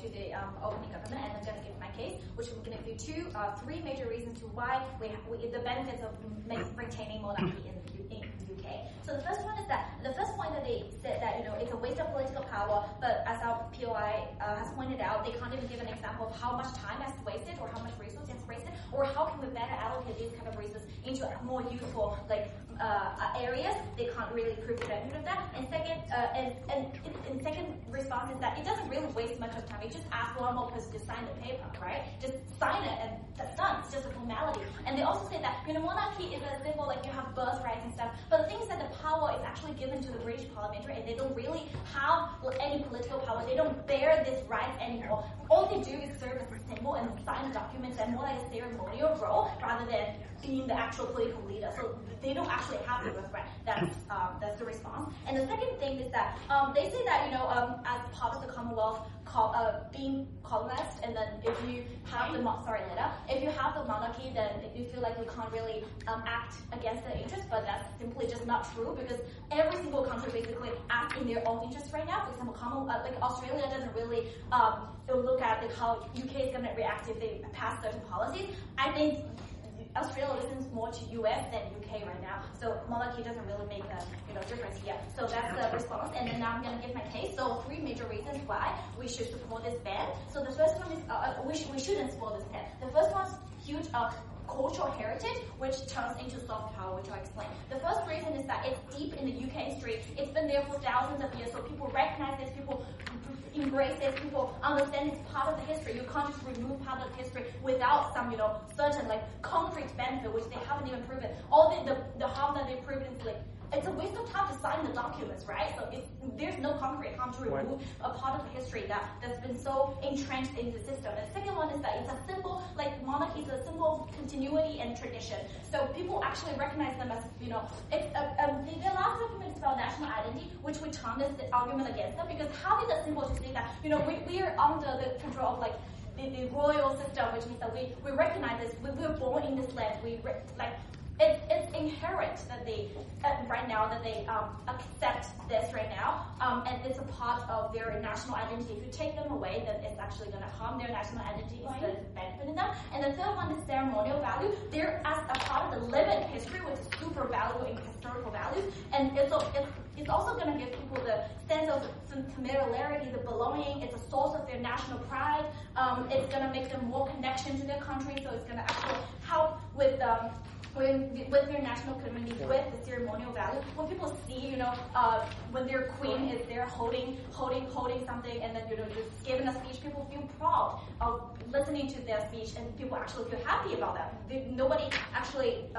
To the opening government, and I'm going to give my case, which we're going to give you three major reasons to why the benefits of maintaining monarchy in the UK. So the first one is that the first point that they said that it's a waste of political power, but as our POI has pointed out, they can't even give an example of how much time has wasted or how much resource has wasted, or how can we better allocate these kind of resources into more useful areas. They can't really prove the benefit of that. And second, and second response is that it doesn't really waste much of time. You just ask one more person to sign the paper, right? Just sign it and that's done. It's just a formality. And they also say that monarchy is a symbol, like you have birthrights and stuff. But the thing is that the power is actually given to the British Parliamentary, and they don't really have any political power. They don't bear this right anymore. All they do is serve as a symbol and sign the documents and more like a ceremonial role rather than being the actual political leader. So they don't actually have the birthright. That's the response. And the second thing is that they say that as part of the Commonwealth being colonized, and then if you have the if you have the monarchy, then you feel like you can't really act against their interests. But that's simply just not true, because every single country basically acts in their own interests right now. For example, Australia doesn't really look at how UK is going to react if they pass certain policies. I think Australia listens more to US than UK right now, so monarchy doesn't really make a difference here. So that's the response, and then now I'm going to give my case. So three major reasons why we should support this ban. So the first one is we shouldn't support this ban. The first one is huge cultural heritage, which turns into soft power, which I'll explain. The first reason is that it's deep in the UK history. It's been there for thousands of years, so people recognize this, people embrace this, people understand it's part of the history. You can't just remove part of the history without some, certain concrete benefit, which they haven't even proven. All the harm that they've proven is it's a waste of time to sign the documents, right? So there's no concrete harm to remove a part of the history that's been so entrenched in the system. And the second one is that it's a symbol, monarchy is a symbol of continuity and tradition. So people actually recognize them as, it's the last document is about national identity, which we turn this argument against them, because how is a symbol to say that, we are under the control of the royal system, which means that we recognize this, we were born in this land, it's inherent that they right now that they accept this right now, and it's a part of their national identity. If you take them away, then it's actually going to harm their national identity instead of benefiting them. And the third one is ceremonial value. They're as a part of the living history, which is super valuable in historical values, and it's also going to give people the sense of familiarity, the belonging. It's a source of their national pride. It's going to make them more connection to their country, so it's going to actually help with their national community, with the ceremonial value. When people see, when their queen is there holding something, and then just giving a speech, people feel proud of listening to their speech, and people actually feel happy about that. Nobody actually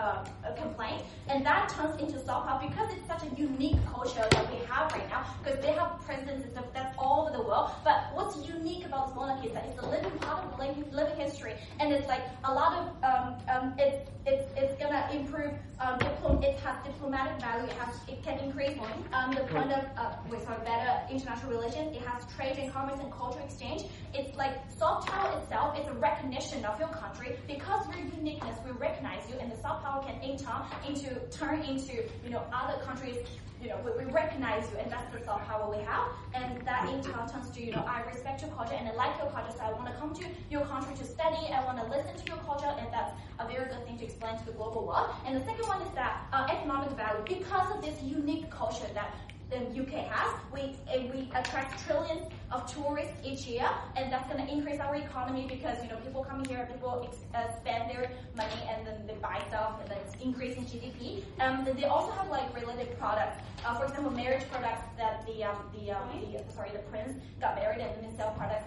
complains, and that turns into soft power because it's such a unique culture that we have right now. Because they have presidents and stuff that's all over the world. But what's unique about this monarchy is that it's a living part of the living history, and it's a lot of it's gonna improve it has diplomatic value. It can increase the point of better international relations. It has trade and commerce and cultural exchange. It's soft power itself is a recognition of your country because your uniqueness. We recognize you, and the soft power can turn into other countries. We recognize you, and that's the soft power we have, and that in turn turns to I respect your culture and I like your culture, so I want to come to your country to study. I want to listen to your culture, and that's a very good thing to explain to the global world. And the second one is that economic value, because of this unique culture that the UK has, we attract trillions of tourists each year, and that's going to increase our economy because people coming here, people spend their money, and then they buy stuff, and then it's increasing GDP. They also have related products. For example, marriage products that the prince got married, and then they sell products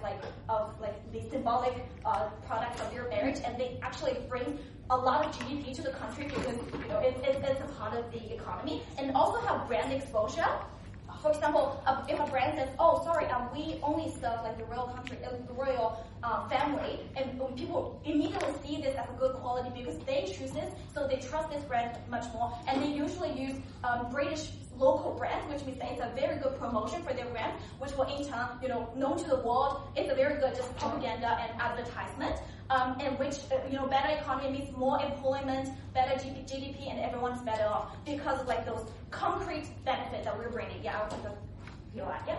the symbolic products of their marriage, and they actually bring a lot of GDP to the country because it's a part of the economy, and also have brand exposure. For example, if a brand says, "Oh, sorry, we only serve like the royal country, the royal family," and people immediately see this as a good quality because they choose this, so they trust this brand much more, and they usually use British local brands, which means that it's a very good promotion for their brand, which will in turn, known to the world. It's a very good just propaganda and advertisement, and which, better economy means more employment, better GDP, and everyone's better off because of like those concrete benefits that we're bringing. Yeah, I'll feel that. Yeah.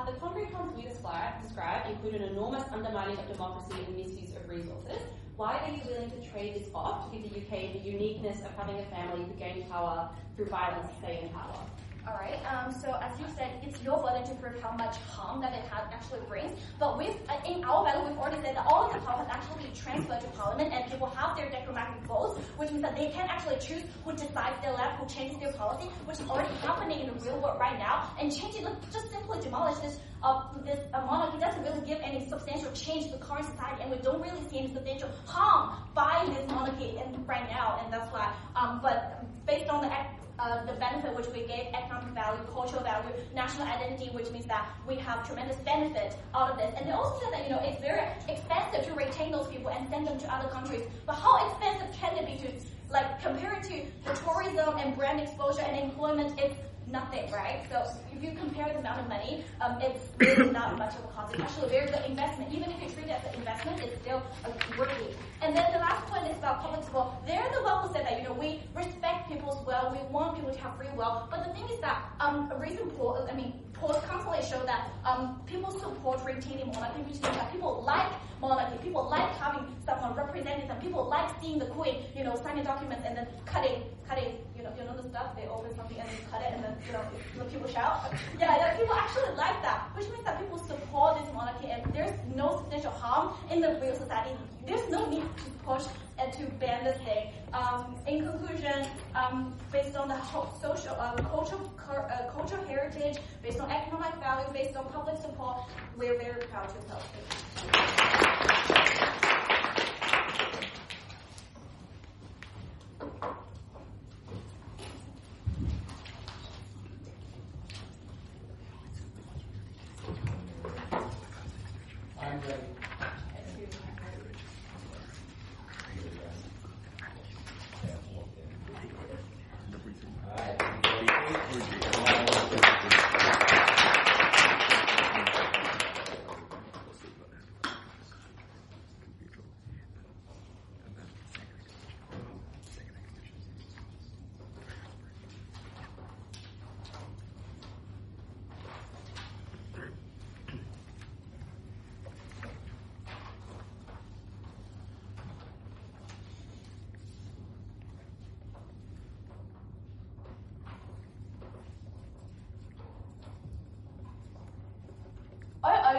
The concrete harms we describe include an enormous undermining of democracy and misuse of resources. Why are you willing to trade this off to give the UK the uniqueness of having a family who gain power through violence, stay in power? All right. So as you said, it's your burden to prove how much harm that it actually brings. But in our battle, we've already said that all of the power has actually been transferred to Parliament, and people have their democratic votes, which means that they can actually choose who decides their left, who changes their policy, which is already happening in the real world right now. And changing, just simply demolish this monarchy doesn't really give any substantial change to the current society, and we don't really see any substantial harm by this monarchy right now. And that's why. But based on the benefit which we gave, economic value, cultural value, national identity, which means that we have tremendous benefit out of this. And they also said that, it's very expensive to retain those people and send them to other countries. But how expensive can it be to, compare it to the tourism and brand exposure and employment? It's nothing, right? So if you compare the amount of money, it's really not much of a cost. It's actually a very good investment. Even if you treat it as an investment, it's still worthy. And then the last point is about public support. They're the one who said that, we respect people's will, we want people to have free will. But the thing is that recent polls constantly show that people support retaining monarchy, which means that people like monarchy, people like having someone representing them, people like seeing the queen, signing documents and then cutting, the stuff, they open something and then cut it and then, the people shout. Yeah, people actually like that, which means that people support this monarchy and there's no substantial harm in the real society. There's no need to push and to ban this thing. In conclusion, based on the social, cultural heritage, based on economic value, based on public support, we're very proud to help it. I'm ready.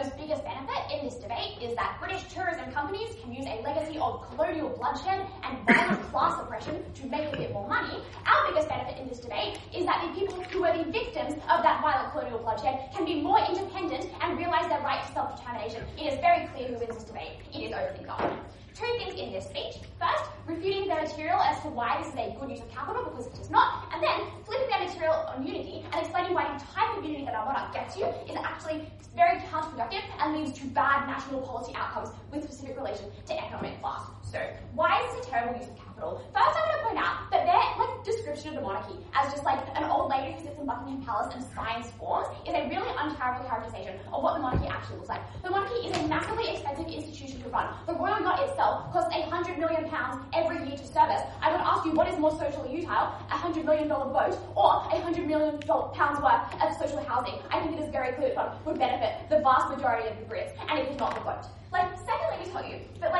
USU's biggest benefit in this debate is that British tourism companies can use a legacy of colonial bloodshed and violent class oppression to make a bit more money. Our biggest benefit in this debate is that the people who were the victims of that violent colonial bloodshed can be more independent and realise their right to self-determination. It is very clear who wins this debate. It is openly God. Two things in this speech. First, refuting the material as to why this is a good use of capital, because it is not, and then flipping that material on unity and explaining why the type of unity that our monarch gets you is actually very counterproductive and leads to bad national policy outcomes with specific relation to economic class. So, why is this a terrible use of capital? First, I want to point out that their description of the monarchy as just like an old lady who sits in Buckingham Palace and signs forms is a really uncharitable characterization of what the monarchy actually looks like. The monarchy is a massively expensive institution to run. The royal yacht itself costs £100 million every year to service. I would ask you, what is more socially utile, a $100 million boat or $100 million worth of social housing? I think it is very clear that would benefit the vast majority of the Brits, and it is not the boat. Secondly, we tell you that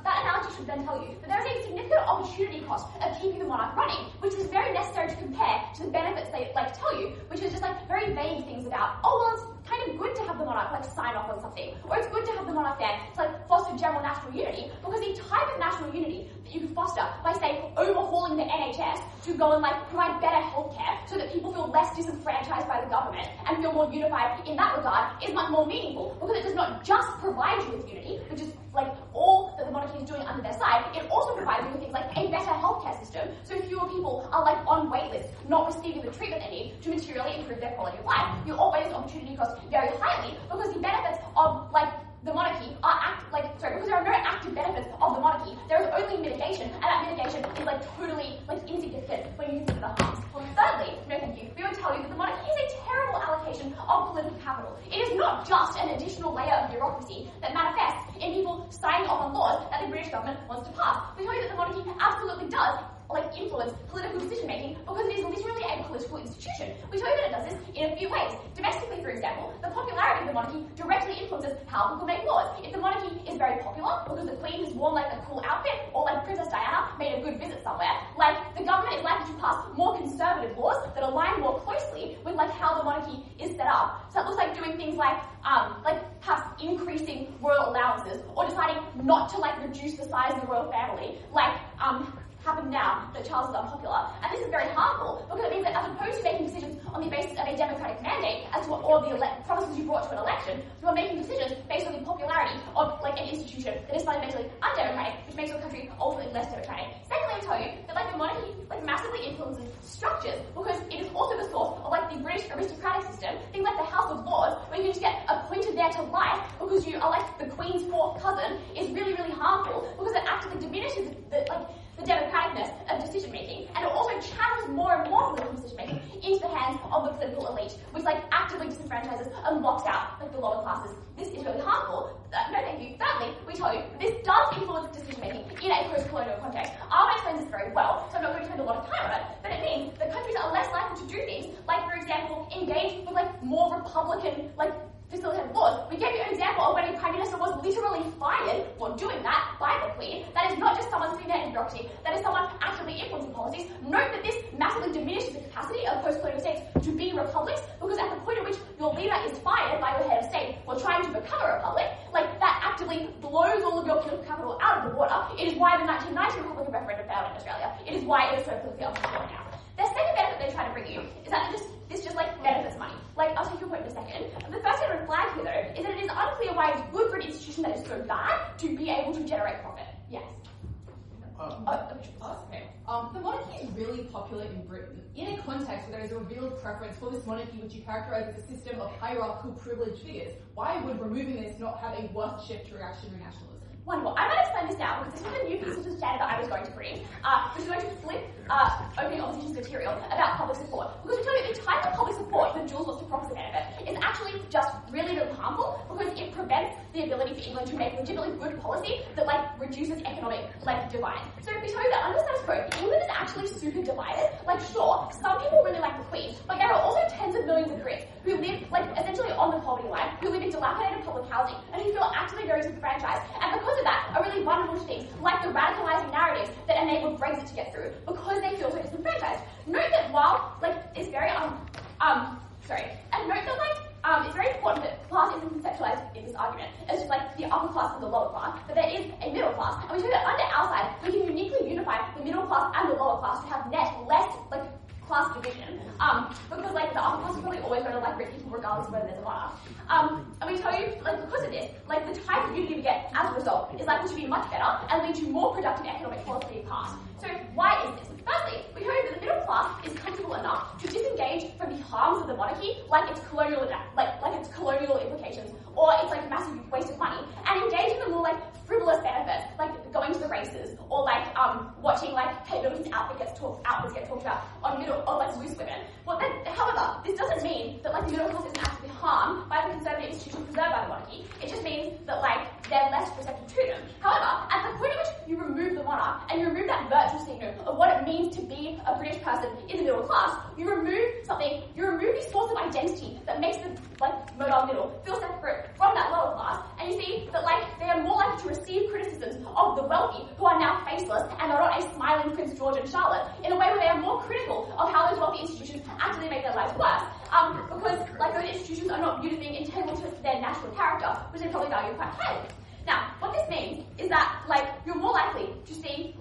that analogy should then tell you that there is a significant opportunity cost of keeping the monarch running, which is very necessary to compare to the benefits they tell you, which is just very vague things about, it's kind of good to have the monarch sign off on something, or it's good to have the monarch there to foster general national unity, because the type of national unity that you can foster by, say, overhauling the NHS to go and provide better healthcare so that people feel less disenfranchised by the government and feel more unified in that regard is much more meaningful, because it does not just provide you with unity, which is all that the monarchy is doing under their side, it also provides you with things like a better healthcare healthcare system, so fewer people are like on wait lists, not receiving the treatment they need to materially improve their quality of life. You always opportunity cost very highly because the benefits of like the monarchy are because there are no active benefits of the monarchy. There is only mitigation, and that mitigation is like totally like insignificant when you consider the harms. Thirdly, no thank you, we would tell you that the monarchy is a terrible allocation of political capital. It is not just an additional layer of bureaucracy that manifests in people signing off on laws that the British government wants to pass. We tell you that the monarchy absolutely does influence political decision making because it is literally a political institution. We tell you that it does this in a few ways. Domestically, for example, the popularity of the monarchy directly influences how people make laws. If the monarchy is very popular because the Queen has worn like a cool outfit or like Princess Diana made a good visit somewhere, like the government is likely to pass more conservative laws that align more closely with like how the monarchy is set up. So it looks like doing things like perhaps increasing royal allowances or deciding not to like reduce the size of the royal family, happened now that Charles is unpopular. And this is very harmful because it means that as opposed to making decisions on the basis of a democratic mandate as to all the promises you brought to an election, you are making decisions based on the popularity of like an institution that is fundamentally undemocratic, which makes your country ultimately less democratic. Secondly, I tell you that like the monarchy like massively influences structures because it is also the source of like the British aristocratic system, things like the House of Lords, where you just get appointed there to life because you are like the Queen's fourth cousin, is really, really harmful because it actively diminishes the democraticness of decision making, and it also channels more and more political decision making into the hands of the political elite, which actively disenfranchises and locks out the lower classes. This is really harmful. No thank you. Thirdly, we tell you this does influence decision making in a post-colonial context. Arwyn explains this very well, so I'm not going to spend a lot of time on it, but it means that countries are less likely to do things like, for example, engage with more Republican facilitated laws. We gave you an example of when a Prime Minister was literally fired for doing that by the Queen. That is not just someone sitting there in bureaucracy, that is someone actively influencing policies. Note that this massively diminishes the capacity of post-colonial states to be republics, because at the point at which your leader is fired by your head of state for trying to become a republic, that actively blows all of your political capital out of the water. It is why the 1990 Republican referendum failed in Australia. It is why it is so politically unpopular now. The second benefit they try to bring you is that this just benefits money. I'll take your point in a second. The first thing I would flag here, though, is that it is unclear why it's good for an institution that is so bad to be able to generate profit. Yes. Okay. The monarchy is really popular in Britain in a context where there is a revealed preference for this monarchy, which you characterise as a system of hierarchical privileged figures. Why would removing this not have a worse shift to reactionary nationalism? Wonderful. I'm going to explain this now because this was a new piece of the standard that I was going to bring, which is going to flip opening opposition's material about public support. Because we tell you the type of public support that Jules wants to promise a benefit is actually just really, really harmful because it prevents the ability for England to make legitimately good policy that reduces economic divide. So we tell you that under status quo, England is actually super divided. Sure, some people really like the Queen, but there are also tens of millions of Brits who live essentially on the poverty line, who live in dilapidated public housing, and who feel actively very disenfranchised. And because of that, are really vulnerable to things like the radicalising narratives that enabled Brexit to get through because they feel so disenfranchised. Note that while it's very it's very important that class isn't conceptualised in this argument as just the upper class and the lower class, but there is a middle class, and we show that under our side we can uniquely unify the middle class and the lower class to have less class division, because the upper class is probably always going to rich people regardless of whether there's a monarch. And we tell you, because of this, the type of unity we get as a result is likely to be much better and lead to more productive economic policy being passed. So why is this? Firstly, we hope that the middle class is comfortable enough to disengage from the harms of the monarchy, its colonial implications, or its massive waste of money, and engage in the more frivolous benefits, going to the races, or watching Kate Middleton's outfits get talked about on loose women. However, this doesn't mean that the middle class isn't actually harmed by the conservative institutions preserved by the monarchy. It just means that they're less receptive to them. However, at the point at which you remove the monarch and you remove that virtual signal of what it means to be a British person in the middle class, you remove the source of identity that makes the modal middle feel separate from that lower class, and you see that they are more likely to receive criticisms of the wealthy who are now faceless and are not a smiling Prince George and Charlotte in a way where they are more critical of how those wealthy institutions actually make their lives worse, because those institutions are not viewed as being integral to their national character, which they probably value quite highly. Now, what this means is that, you're more likely to see,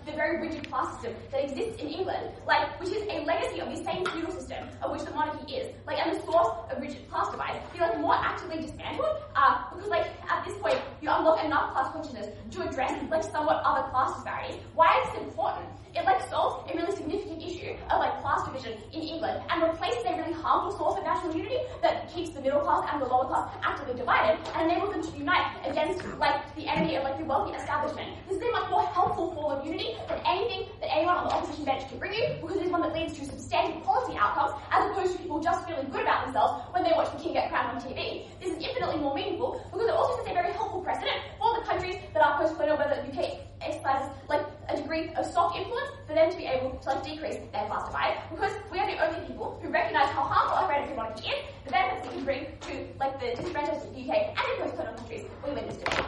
the very rigid class system that exists in England, which is a legacy of the same feudal system of which the monarchy is, and the source of rigid class divide, be, more actively dismantled, because, at this point, you are Commonwealth enough class consciousness to address like somewhat other class disparities. Why is this important? It like solves a really significant issue of like class division in England and replaces a really harmful source of national unity that keeps the middle class and the lower class actively divided and enables them to unite against like the enemy of like the wealthy establishment. This is a much more helpful form of unity than anything that anyone on the opposition bench can bring you, because it is one that leads to substantial policy outcomes as opposed to people just feeling good about themselves when they watch the king get crowned on TV. This is infinitely more meaningful because it also sets a very helpful precedent for the countries that are post-colonial, where the UK exercises like a degree of soft influence for them to be able to like decrease their class divide, because we are the only people who recognise how harmful a hereditary monarchy is, the benefits it can bring to like the disenfranchised UK and in post-colonial countries. We win this debate.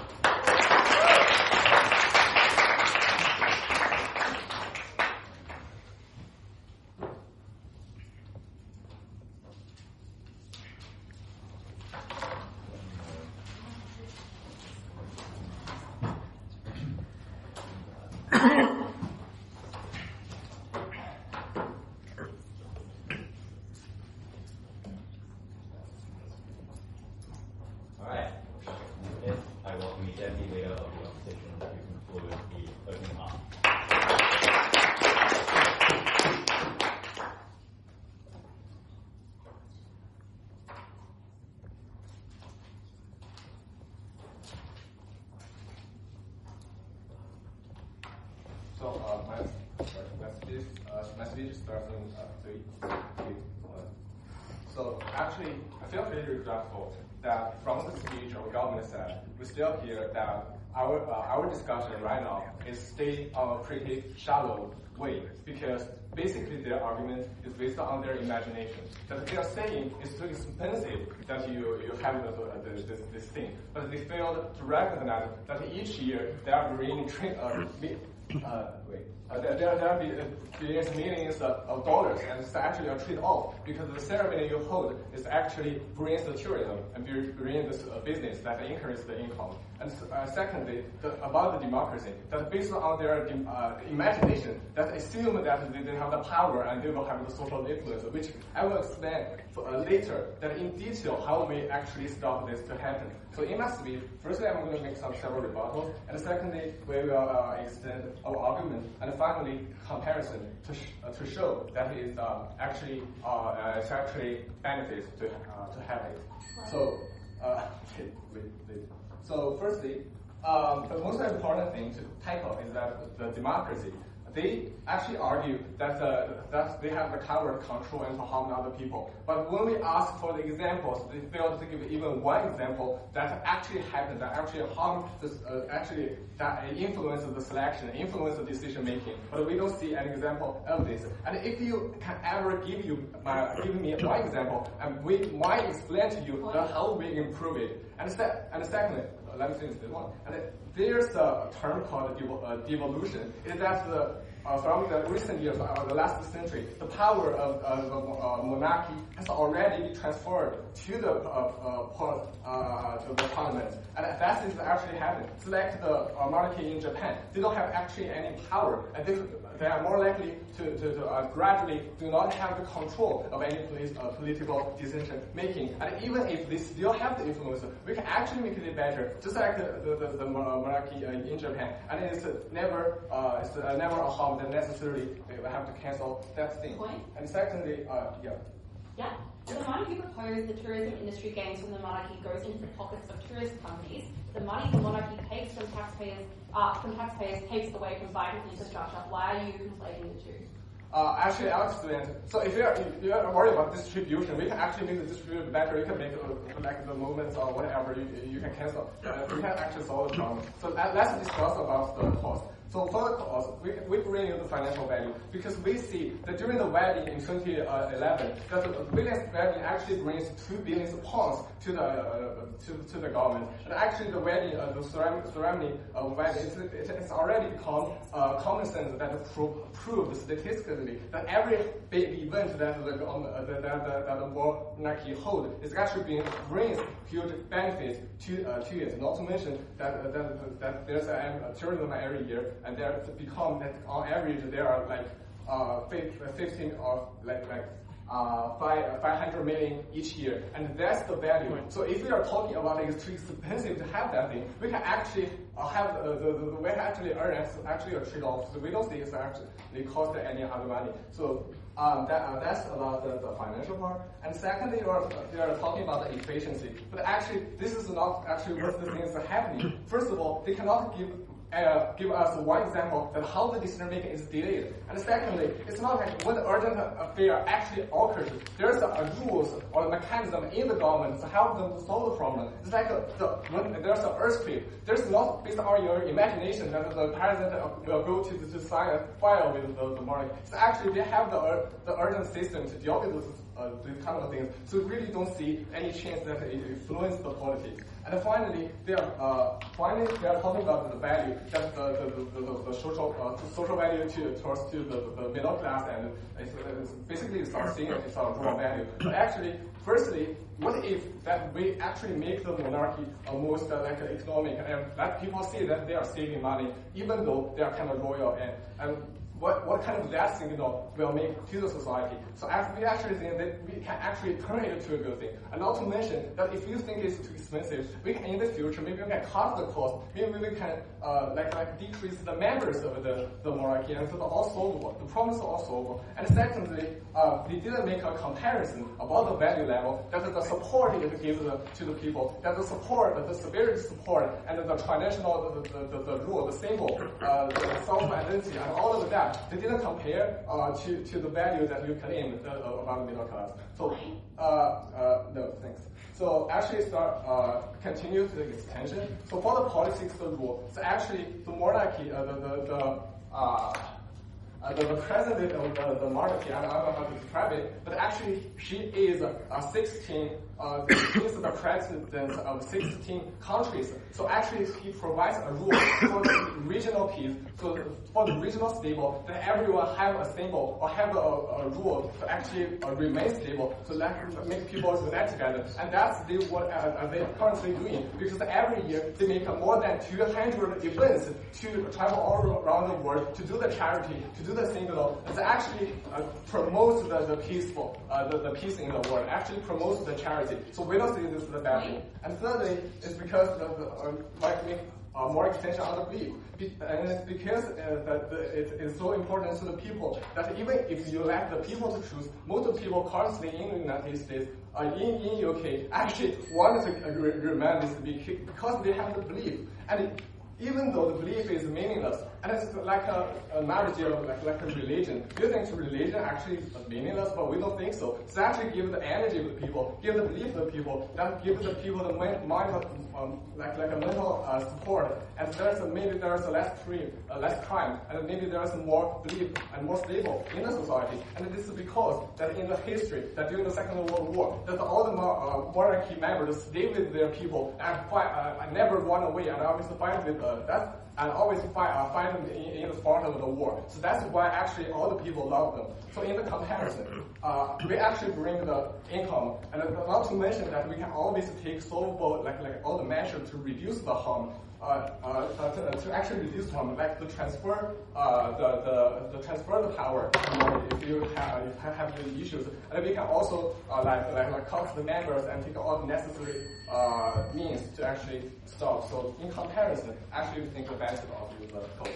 My speech starts in 3. So actually, I feel really regretful that from the speech our government said, we still hear that our discussion right now is stay on a pretty shallow way, because basically their argument is based on their imagination. That they are saying it's too expensive that you have this thing, but they failed to recognize that each year they are bringing there are millions of dollars, and it's actually a trade-off, because the ceremony you hold is actually brings the tourism and brings this business that increases the income. And secondly, about the democracy, that based on their imagination, that assume that they have the power and they will have the social influence, which I will explain later, that in detail how we actually stop this to happen. So in my speech, firstly I'm going to make several rebuttals, and secondly we will extend our argument, and finally comparison to show that it actually benefits to have it. So So firstly, the most important thing to tackle is that the democracy. They actually argue that they have the power to control and to harm other people. But when we ask for the examples, they failed to give even one example that actually happened, that actually harmed this, that influences the selection, influences the decision making. But we don't see an example of this. And if you can ever give me one example, and we might explain to you how we improve it. And secondly, let me finish this one. And there's a term called devolution. Is that from the recent years, the last century, the power of monarchy has already been transferred to the parliament, and that is actually happening. Select the monarchy in Japan, they don't have actually any power, and they are more likely to gradually do not have the control of any political decision making. And even if they still have the influence, we can actually make it better, just like the monarchy in Japan. And it's never a harm that necessarily we have to cancel that thing. Point. And secondly, Yeah. So the money you propose the tourism industry gains from the monarchy goes into the pockets of tourist companies. The money the monarchy takes from taxpayers takes away from vital infrastructure. Why are you conflating the two? Actually, I'll explain. So if you're worried about distribution, we can actually make the distribution better. You can make like the movements or whatever. You can cancel. We can actually solve the problem. So let's discuss about the cost. So for the cost, we bring you the financial value, because we see that during the wedding in 2011, that the William's wedding actually brings £2 billion to the government. And actually the wedding, the ceremony of wedding, it's already become common sense that proves statistically that every big event that the monarchy holds is actually brings huge benefits to it. Not to mention that there's a tourism every year, and there become that on average there are like 15 or like 500 million each year, and that's the value. So if we are talking about it's too expensive to have that thing, we can actually have the way to actually earn actually a trade-off. So we don't think it's actually cost any other money. So that's about the financial part. And secondly, we are talking about the efficiency. But actually, this is not actually what the things are happening. First of all, they cannot give us one example that how the decision making is delayed. And secondly, it's not like when the urgent affair actually occurs, there's a rules or a mechanism in the government to help them to solve the problem. It's like when there's an earthquake, there's not based on your imagination that the president will go to sign a file with the monarchy. So actually, they have the urgent system to deal with these kind of things. So we really don't see any chance that it influences the politics. And finally, they are talking about the value, that the social value towards the middle class, and it's basically start seeing it as a raw value. But actually, firstly, what if that we actually make the monarchy almost like economic, and let people see that they are saving money, even though they are kind of royal, and what kind of that signal will make to the society? So we actually think that we can actually turn it into a good thing. And not to mention that if you think it's too expensive, we can in the future maybe we can cut the cost. Maybe we can like decrease the members of the monarchy, and so all solvable. The problems are all solvable. And secondly, they didn't make a comparison about the value level that the support it gives to the people, that the support, the severity support, and the traditional, the rule, the symbol, the self-identity, and all of that. They didn't compare to the value that you claim about the middle class. So, no, thanks. So actually continue the extension. So for the politics of the rule, so actually the monarchy, the president of the monarchy, I don't know how to describe it, but actually she is she's the president of 16 countries. So actually he provides a rule for the regional peace, so for the regional stable, that everyone have a symbol or have a rule to actually remain stable, so that make people unite together. And that's what they're currently doing, because every year they make more than 200 events to travel all around the world to do the charity, to do the signal, and to actually promote the peaceful, the peace in the world, actually promotes the charity. So we don't see this as a bad thing. And thirdly, it's because more extension on the belief. And it's because it is so important to the people that even if you let the people to choose, most of the people currently in the United States, in UK, actually want to remain this because they have the belief. And even though the belief is meaningless, and it's like a analogy of like a religion. You think religion actually is meaningless, but we don't think so. So actually give the energy to the people, give the belief to the people, that give the people the mind like a mental support. And maybe there's less crime, and maybe there's more belief and more stable in the society. And this is because that in the history, that during the Second World War, that all the monarchy members stay with their people and fight, never run away, and always fight with that. And always fight them in the front of the war. So that's why actually all the people love them. So in the comparison, we actually bring the income, and not to mention that we can always take solvable like all the measures to reduce the harm. To actually reduce harm, like the transfer, the transfer the power. If you have the issues, and we can also like cut the members and take all the necessary means to actually stop. So in comparison, actually we think the benefit of the code.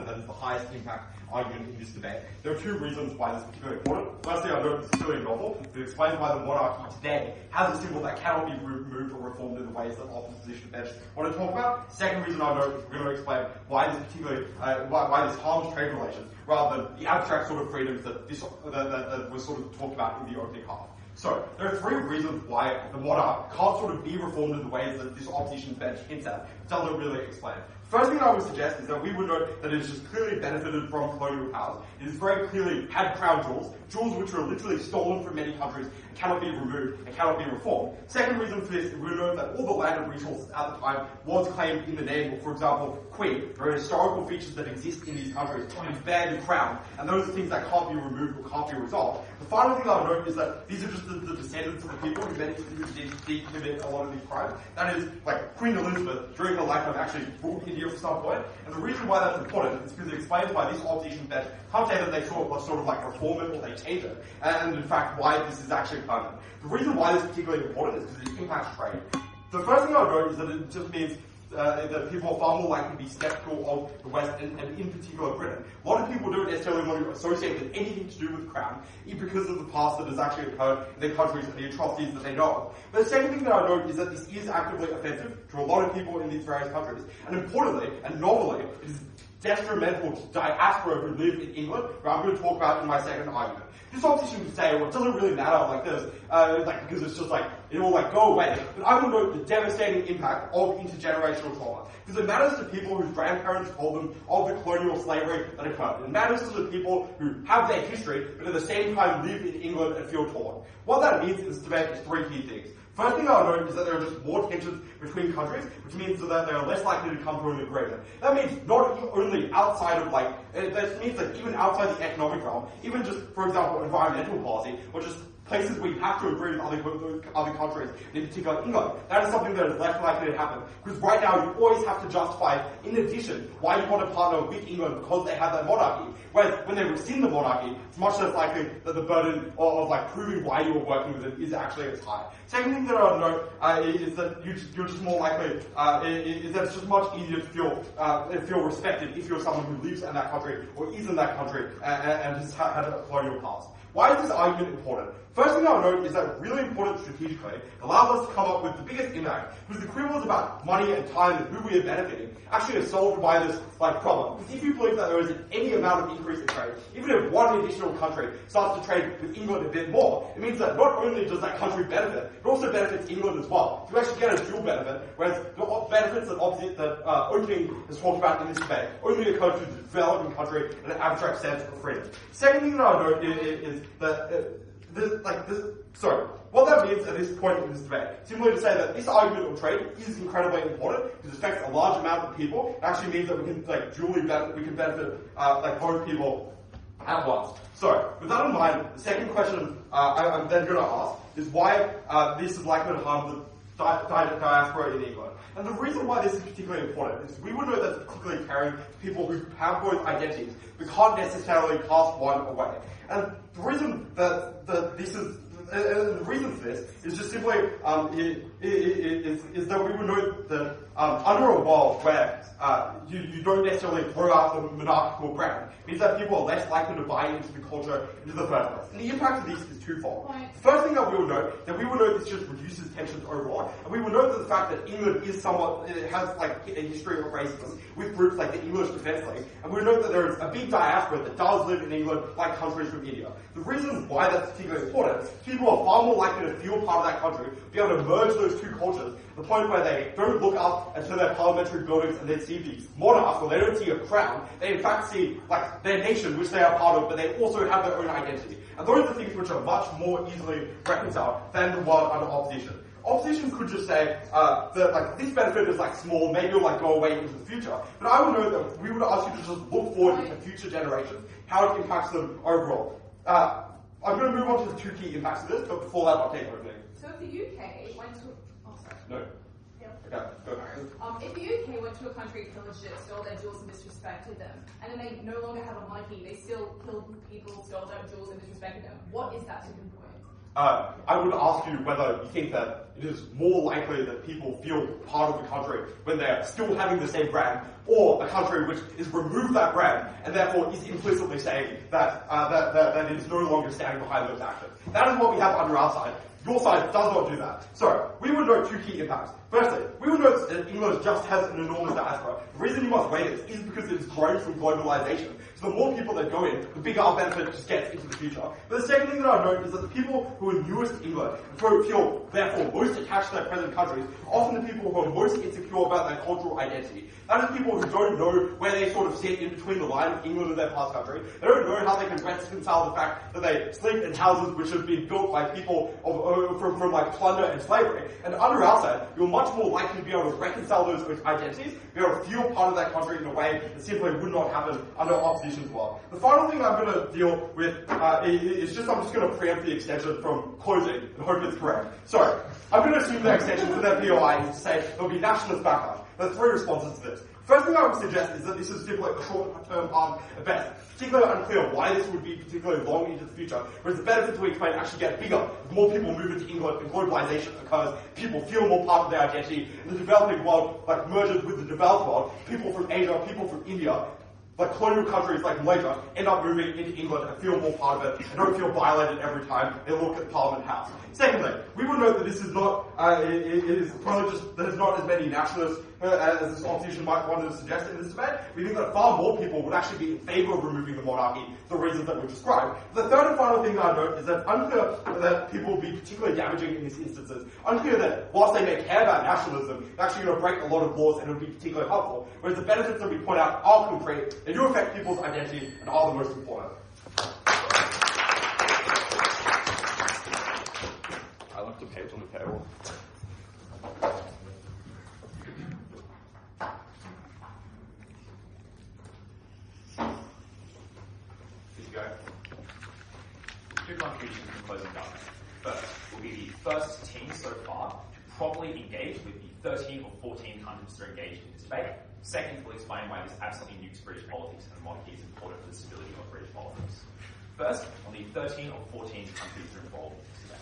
That is the highest impact argument in this debate. There are two reasons why this is particularly important. Firstly, I know it's really novel. It explains why the monarchy today has a symbol that cannot be removed or reformed in the ways that opposition bench want to talk about. Second reason I know is we're going to explain why this particularly why this harms trade relations, rather than the abstract sort of freedoms that was sort of talked about in the opening half. So, there are three reasons why the monarch can't sort of be reformed in the ways that this opposition bench hints at. It doesn't really explain. First thing I would suggest is that we would note that it has just clearly benefited from colonial powers. It has very clearly had crown jewels tools which are literally stolen from many countries and cannot be removed and cannot be reformed. Second reason for this, we know that all the land and resources at the time was claimed in the name of, for example, Queen. There are historical features that exist in these countries, and bear the crown, and those are things that can't be removed or can't be resolved. The final thing I'll note is that these are just the descendants of the people who did commit a lot of these crimes. That is, like Queen Elizabeth, during her lifetime, actually ruled India for some point, and the reason why that's important is because it explains why this opposition bench can't say that they sort of like reform it or they change it, and in fact why this is actually permanent. The reason why this is particularly important is because it impacts trade. The first thing I'll note is that it just means that people are far more likely to be skeptical of the West, and in particular Britain. A lot of people don't necessarily want to associate with anything to do with the Crown, because of the past that has actually occurred in their countries and the atrocities that they know of. But the second thing that I note is that this is actively offensive to a lot of people in these various countries. And importantly, and novelly, it is detrimental to diaspora who live in England, where I'm going to talk about in my second argument. This opposition would say, well, it doesn't really matter like this, because it's just like, it will like go away. But I will note the devastating impact of intergenerational trauma. Because it matters to people whose grandparents told them of the colonial slavery that occurred. It matters to the people who have their history, but at the same time live in England and feel torn. What that means in this debate is three key things. First thing I'll note is that there are just more tensions between countries, which means that they are less likely to come to an agreement. That means not only outside of that means that even outside the economic realm, even just, for example, environmental policy, or just places where you have to agree with other countries, in particular England, that is something that is less likely to happen. Because right now you always have to justify, in addition, why you want to partner with England because they have that monarchy. Whereas when they rescind the monarchy, it's much less likely that the burden of proving why you are working with it is actually as high. Second thing that I would note is that you're just more likely, is that it's just much easier to feel respected if you're someone who lives in that country or is in that country and has had a colonial past. Why is this argument important? First thing I'll note is that really important strategically allows us to come up with the biggest impact, because the quibble is about money and time and who we are benefiting, actually is solved by this problem. Because if you believe that there is any amount of increase in trade, even if one additional country starts to trade with England a bit more, it means that not only does that country benefit, it also benefits England as well. You actually get a dual benefit, whereas the benefits that Opening has talked about in this debate only occur to the developing country in an abstract sense of freedom. Second thing that I'll note is that what that means at this point in this debate, simply to say that this argument of trade is incredibly important because it affects a large amount of people. It actually means that we can benefit both people at once. So, with that in mind, the second question I'm then going to ask is why this is likely to harm the diaspora in England. And the reason why this is particularly important is we would know that's particularly caring to people who have both identities, but can't necessarily cast one away. And the reason that the reason for this is just simply is that we would know that under a world where you don't necessarily throw out the monarchical brand, means that people are less likely to buy into the culture in the first place. And the impact of this is twofold. The first thing that we will note, this just reduces tensions overall, and we will note that the fact that England is it has a history of racism with groups like the English Defence League, and we will note that there is a big diaspora that does live in England, like countries from India. The reason why that's particularly important is people are far more likely to feel part of that country, be able to merge those two cultures, to the point where they don't look up into their parliamentary buildings and they see these monarchs, or they don't see a crown, they in fact see their nation, which they are part of, but they also have their own identity. And those are things which are much more easily reconciled than the one under opposition. Opposition could just say that this benefit is small, maybe it'll go away into the future. But I would know that we would ask you to just look forward into future generations, how it impacts them overall. I'm going to move on to the two key impacts of this, but before that I'll take opening. So if the UK went to... Oh, sorry. No. Okay, go. If the UK went to a country, pillaged it, stole their jewels and disrespected them, and then they no longer have a monarchy, they still killed people, stole their jewels and disrespected them, what is that tipping point? I would ask you whether you think that it is more likely that people feel part of the country when they're still having the same brand, or a country which has removed that brand and therefore is implicitly saying that it is no longer standing behind those actions. That is what we have under our side. Your side does not do that. So, we would note two key impacts. Firstly, we would note that England just has an enormous diaspora. The reason you must weigh this is because it is grown from globalization. So the more people that go in, the bigger our benefit just gets into the future. But the second thing that I note is that the people who are newest to England and feel therefore most attached to their present countries are often the people who are most insecure about their cultural identity. That is people who don't know where they sort of sit in between the line of England and their past country. They don't know how they can reconcile the fact that they sleep in houses which have been built by people from like plunder and slavery. And under our side, you're much more likely to be able to reconcile those identities, be able to feel part of that country in a way that simply would not happen under opposition's law. The final thing I'm going to deal with is I'm just going to preempt the extension from closing and hope it's correct. So, I'm going to assume the extension to their POI is to say there'll be nationalist backlash. There are three responses to this. First thing I would suggest is that this is simply a short-term harm at best. Particularly unclear why this would be particularly long into the future, whereas the benefits we explain actually get bigger as more people move into England and globalization occurs, people feel more part of their identity, and the developing world like merges with the developed world, people from Asia, people from India, like colonial countries like Malaysia, end up moving into England and feel more part of it and don't feel violated every time they look at Parliament House. Secondly, we would note that this is not, it is probably just, there's not as many nationalists as this opposition might want to suggest in this debate. We think that far more people would actually be in favour of removing the monarchy for the reasons that we've described. The third and final thing I note is that unclear that people will be particularly damaging in these instances. Unclear that whilst they may care about nationalism, they're actually going to break a lot of laws and it would be particularly helpful. Whereas the benefits that we point out are concrete, they do affect people's identity and are the most important. I left a page on the table. Here you go. Two contributions from closing government. First, will be the first team so far to properly engage with the 13 or 14 countries that are engaged in this debate. Second, we'll explain why this absolutely nukes British politics and monarchy is important for the stability of British politics. First, on the 13 or 14 countries that are involved in this debate.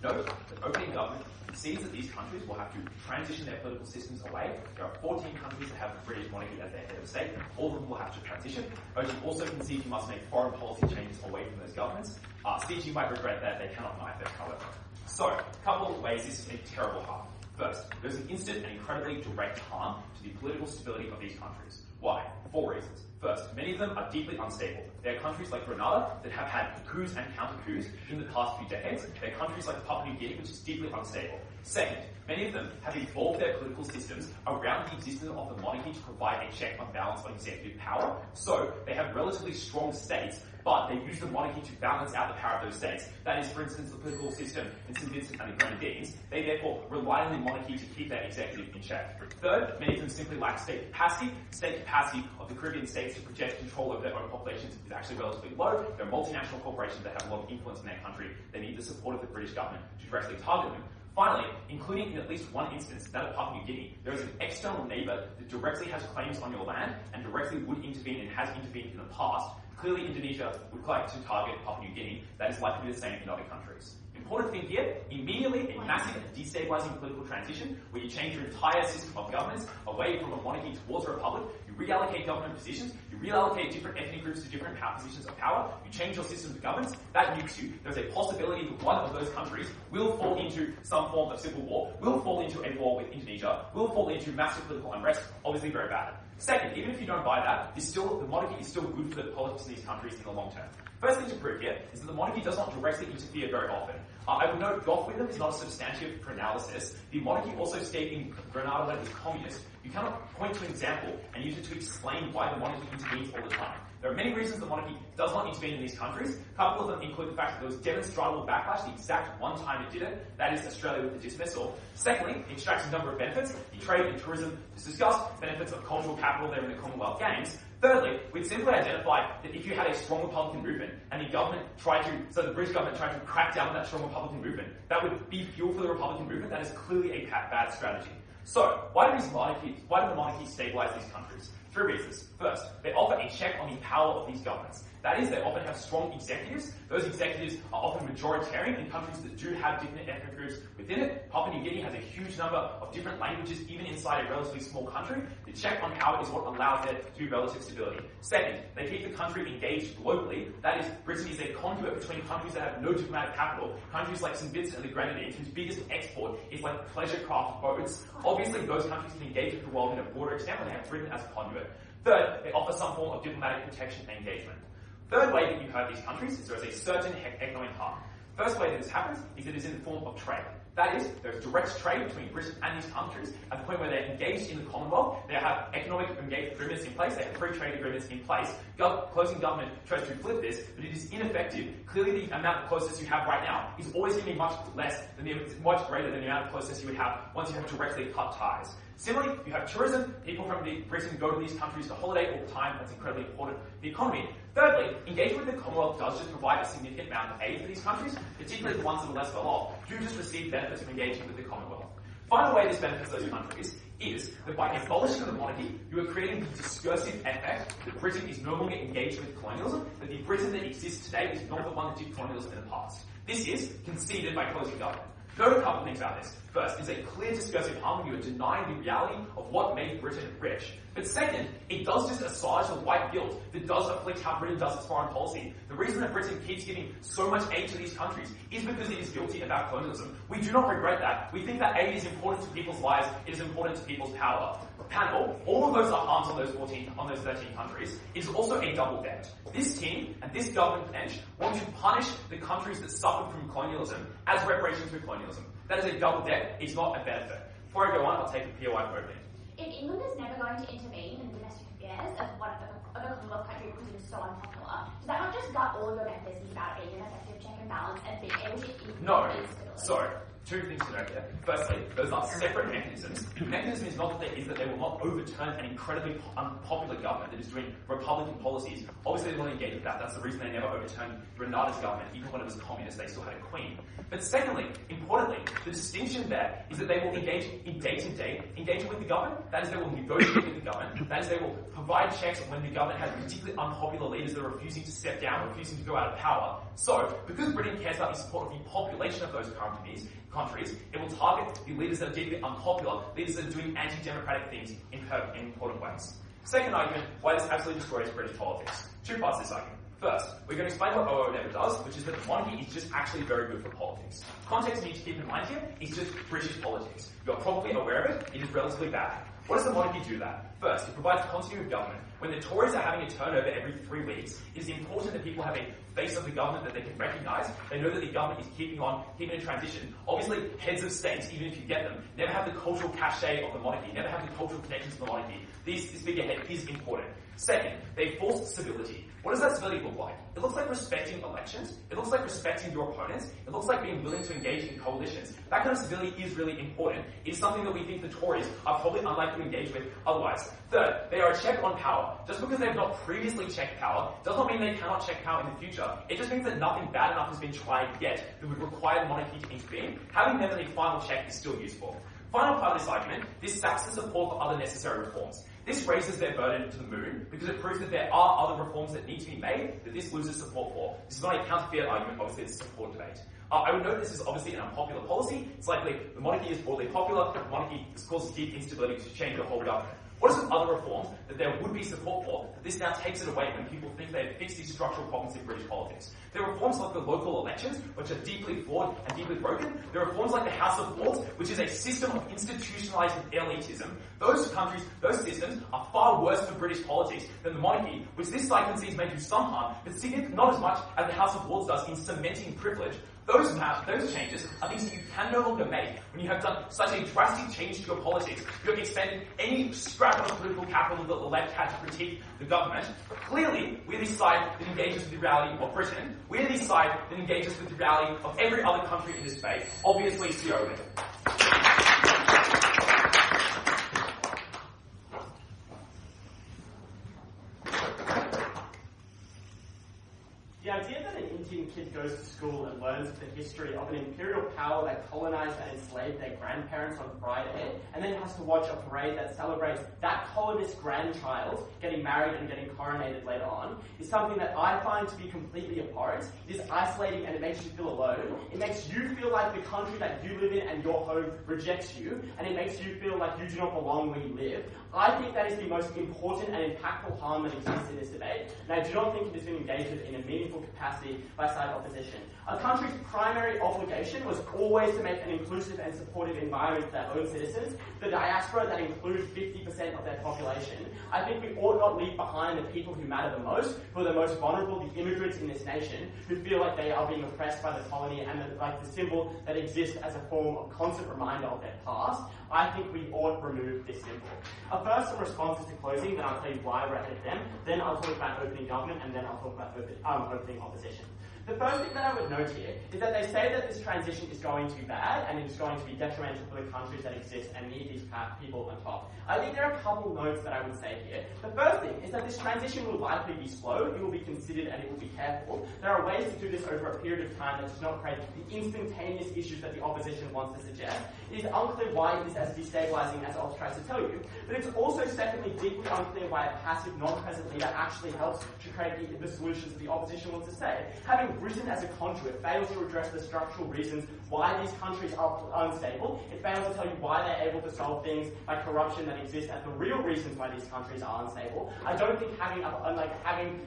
Note that opening government concedes that these countries will have to transition their political systems away. There are 14 countries that have the British monarchy as their head of state. All of them will have to transition. OG also concedes you must make foreign policy changes away from those governments. CG might regret that they cannot knife it, however. So, a couple of ways this is a terrible harm. First, there's an instant and incredibly direct harm to the political stability of these countries. Why? 4 reasons. First, many of them are deeply unstable. There are countries like Grenada that have had coups and counter-coups in the past few decades. There are countries like Papua New Guinea, which is deeply unstable. Second, many of them have evolved their political systems around the existence of the monarchy to provide a check and balance on executive power. So, they have relatively strong states, but they use the monarchy to balance out the power of those states. That is, for instance, the political system in St. Vincent and the Grenadines. They therefore rely on the monarchy to keep their executive in check. Third, many of them simply lack state capacity. State capacity of the Caribbean states to project control over their own populations is actually relatively low. There are multinational corporations that have a lot of influence in their country. They need the support of the British government to directly target them. Finally, including in at least one instance, that of Papua New Guinea, there is an external neighbour that directly has claims on your land and directly would intervene and has intervened in the past. Clearly, Indonesia would like to target Papua New Guinea. That is likely to be the same in other countries. Important thing here, immediately a massive and destabilising political transition where you change your entire system of governments away from a monarchy towards a republic. You reallocate government positions. You reallocate different ethnic groups to different positions of power. You change your system of governance. That nukes you. There's a possibility that one of those countries will fall into some form of civil war, will fall into a war with Indonesia, will fall into massive political unrest, obviously very bad. Second, even if you don't buy that, the monarchy is still good for the politics in these countries in the long term. First thing to prove here is that the monarchy does not directly interfere very often. I would note Gough Wyndham is not a substantive for analysis. The monarchy also stayed in Grenada when it was communist. You cannot point to an example and use it to explain why the monarchy intervenes all the time. There are many reasons the monarchy does not intervene in these countries. A couple of them include the fact that there was demonstrable backlash the exact one time it did it. That is Australia with the dismissal. Secondly, it extracts a number of benefits. The trade and tourism is discussed, benefits of cultural capital there in the Commonwealth Games. Thirdly, we'd simply identify that if you had a strong Republican movement and the British government tried to crack down on that strong Republican movement, that would be fuel for the Republican movement. That is clearly a bad strategy. So, why do the monarchies stabilise these countries? 3 reasons. First, they offer a check on the power of these governments. That is, they often have strong executives. Those executives are often majoritarian in countries that do have different ethnic groups within it. Papua New Guinea has a huge number of different languages, even inside a relatively small country. The check on power is what allows there to be relative stability. Second, they keep the country engaged globally. That is, Britain is a conduit between countries that have no diplomatic capital. Countries like St. Vincent and the Grenadines, whose biggest export is like pleasure craft boats. Obviously, those countries can engage with the world in a broader extent when they have Britain as a conduit. Third, they offer some form of diplomatic protection and engagement. Third way that you hurt these countries is there is a certain economic harm. First way that this happens is it is in the form of trade. That is, there is direct trade between Britain and these countries at the point where they're engaged in the Commonwealth, they have economic agreements in place, they have free trade agreements in place. Closing government tries to flip this, but it is ineffective. Clearly the amount of closeness you have right now is always going to be much much greater than the amount of closeness you would have once you have directly cut ties. Similarly, you have tourism. People from Britain go to these countries to holiday all the time. That's incredibly important for the economy. Thirdly, engagement with the Commonwealth does just provide a significant amount of aid for these countries, particularly the ones that are less well off, do just receive benefits from engaging with the Commonwealth. Final way this benefits those countries is that by abolishing the monarchy, you are creating the discursive effect that Britain is no longer engaged with colonialism, that the Britain that exists today is not the one that did colonialism in the past. This is conceded by closing government. Note a couple of things about this. First, it's a clear discursive harm when you are denying the reality of what made Britain rich. But second, it does just assuage the white guilt that does afflict how Britain does its foreign policy. The reason that Britain keeps giving so much aid to these countries is because it is guilty about colonialism. We do not regret that. We think that aid is important to people's lives, it is important to people's power. Panel, all of those are harms on those 13 countries. It is also a double debt. This team and this government bench want to punish the countries that suffered from colonialism as reparations for colonialism. That is a double debt, it's not a benefit. Before I go on, I'll take the POI vote. If England is never going to intervene in domestic affairs of a Commonwealth country because it is so unpopular, does that not just gut all of your members about being an effective check and balance and being able to No. So, two things to note here. Firstly, those are separate mechanisms. The mechanism is not that they will not overturn an incredibly unpopular government that is doing Republican policies. Obviously, they want to engage with that. That's the reason they never overturned Grenada's government. Even when it was communist, they still had a queen. But secondly, importantly, the distinction there is that they will engage in day-to-day engagement with the government. That is, they will negotiate with the government. That is, they will provide checks when the government has particularly unpopular leaders that are refusing to step down, refusing to go out of power. So, because Britain cares about the support of the population of those countries, it will target the leaders that are deeply unpopular, leaders that are doing anti-democratic things in important ways. Second argument, why this absolutely destroys British politics. Two parts to this argument. First, we're going to explain what OO never does, which is that the monarchy is just actually very good for politics. Context you need to keep in mind here is just British politics. You're probably aware of it, it is relatively bad. What does the monarchy do that? First, it provides continuity of government. When the Tories are having a turnover every 3 weeks, it is important that people have a face of the government that they can recognise. They know that the government is keeping in transition. Obviously, heads of states, even if you get them, never have the cultural cachet of the monarchy, never have the cultural connections to the monarchy. This figurehead is important. Second, they force stability. What does that stability look like? It looks like respecting elections. It looks like respecting your opponents. It looks like being willing to engage in coalitions. That kind of stability is really important. It's something that we think the Tories are probably unlikely to engage with otherwise. Third, they are a check on power. Just because they've not previously checked power does not mean they cannot check power in the future. It just means that nothing bad enough has been tried yet that would require the monarchy to intervene. Having them in a final check is still useful. Final part of this argument, this saps the support for other necessary reforms. This raises their burden to the moon because it proves that there are other reforms that need to be made that this loses support for. This is not a counter-fiat argument, obviously it's a support debate. I would note this is obviously an unpopular policy. It's likely the monarchy is broadly popular, the monarchy causes deep instability to change the whole government. What are some other reforms that there would be support for that this now takes it away when people think they have fixed these structural problems in British politics? There are reforms like the local elections, which are deeply flawed and deeply broken. There are reforms like the House of Lords, which is a system of institutionalised elitism. Those countries, those systems are far worse for British politics than the monarchy, which this side concedes may do some harm, but not as much as the House of Lords does in cementing privilege. Those changes are things that you can no longer make when you have done such a drastic change to your politics. You have expended any scrap of political capital that the left had to critique the government. Clearly, we're the side that engages with the reality of Britain. We're the side that engages with the reality of every other country in this debate. Obviously, Zhou. The idea that an Indian kid goes to school and learns the history of an imperial power that colonized and enslaved their grandparents on Friday, and then has to watch a parade that celebrates that colonist grandchild getting married and getting coronated later on, is something that I find to be completely abhorrent. It is isolating and it makes you feel alone. It makes you feel like the country that you live in and your home rejects you, and it makes you feel like you do not belong where you live. I think that is the most important and impactful harm that exists in this debate, and I do not think it has been engaged with in a meaningful capacity by side of opposition. A country's primary obligation was always to make an inclusive and supportive environment for their own citizens, the diaspora that includes 50% of their population. I think we ought not leave behind the people who matter the most, who are the most vulnerable, the immigrants in this nation, who feel like they are being oppressed by the colony and the symbol that exists as a form of constant reminder of their past. I think we ought to remove this symbol. First, some responses to closing, then I'll tell you why we're ahead of them, then I'll talk about opening government, and then I'll talk about opening opposition. The first thing that I would note here is that they say that this transition is going to be bad and it is going to be detrimental for the countries that exist and need these people on top. I think there are a couple notes that I would say here. The first thing is that this transition will likely be slow, it will be considered, and it will be careful. There are ways to do this over a period of time that does not create the instantaneous issues that the opposition wants to suggest. It is unclear why it is as destabilising as Ops tries to tell you, but it's also secondly deeply unclear why a passive, non-present leader actually helps to create the solutions that the opposition wants to say. Having risen as a conduit fails to address the structural reasons why these countries are unstable. It fails to tell you why they're able to solve things like corruption that exists and the real reasons why these countries are unstable. I don't think having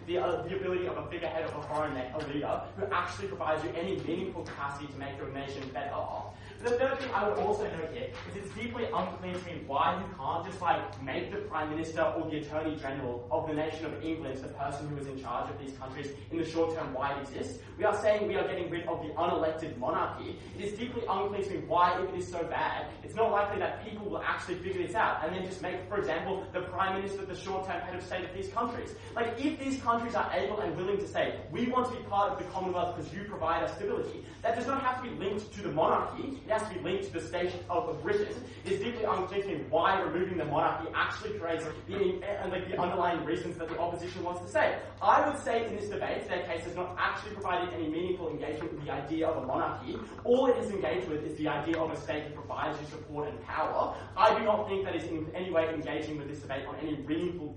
the ability of a figurehead of a foreign leader who actually provides you any meaningful capacity to make your nation better off. The third thing I would also note here is it's deeply unclear to me why you can't just make the Prime Minister or the Attorney General of the nation of England the person who is in charge of these countries in the short term why it exists. We are saying we are getting rid of the unelected monarchy. It is deeply unclear to me why, if it is so bad, it's not likely that people will actually figure this out and then just make, for example, the Prime Minister the short term head of state of these countries. If these countries are able and willing to say, we want to be part of the Commonwealth because you provide us stability, that does not have to be linked to the monarchy. It has to be linked to the state of Britain. It is deeply unclear to me why removing the monarchy actually creates the underlying reasons that the opposition wants to say. I would say in this debate, their case has not actually provided any meaningful engagement with the idea of a monarchy. All it has engaged with is the idea of a state that provides you support and power. I do not think that is in any way engaging with this debate on any meaningful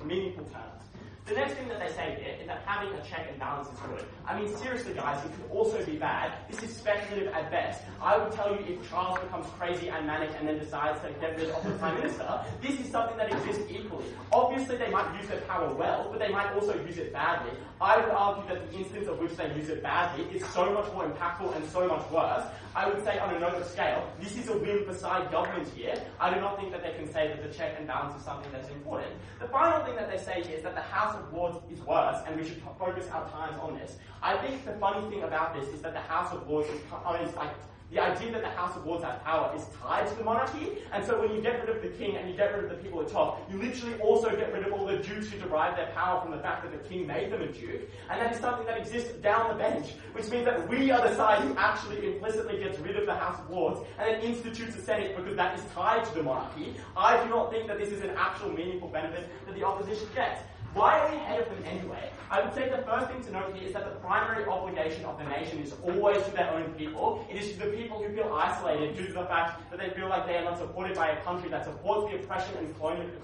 terms. The next thing that they say here is that having a check and balance is good. I mean, seriously, guys, it could also be bad. This is speculative at best. I would tell you if Charles becomes crazy and manic and then decides to get rid of the Prime Minister, this is something that exists equally. Obviously, they might use their power well, but they might also use it badly. I would argue that the instance of which they use it badly is so much more impactful and so much worse. I would say on another scale, this is a win for side government here. I do not think that they can say that the check and balance is something that's important. The final thing that they say here is that the House of Lords is worse, and we should focus our times on this. I think the funny thing about this is that the House of Lords is the idea that the House of Lords has power is tied to the monarchy, and so when you get rid of the king and you get rid of the people at top, you literally also get rid of all the dukes who derive their power from the fact that the king made them a duke, and that is something that exists down the bench, which means that we are the side who actually implicitly gets rid of the House of Lords and then institutes a Senate because that is tied to the monarchy. I do not think that this is an actual meaningful benefit that the opposition gets. Why are we ahead of them anyway? I would say the first thing to note here is that the primary obligation of the nation is always to their own people. It is to the people who feel isolated due to the fact that they feel like they are not supported by a country that supports the oppression and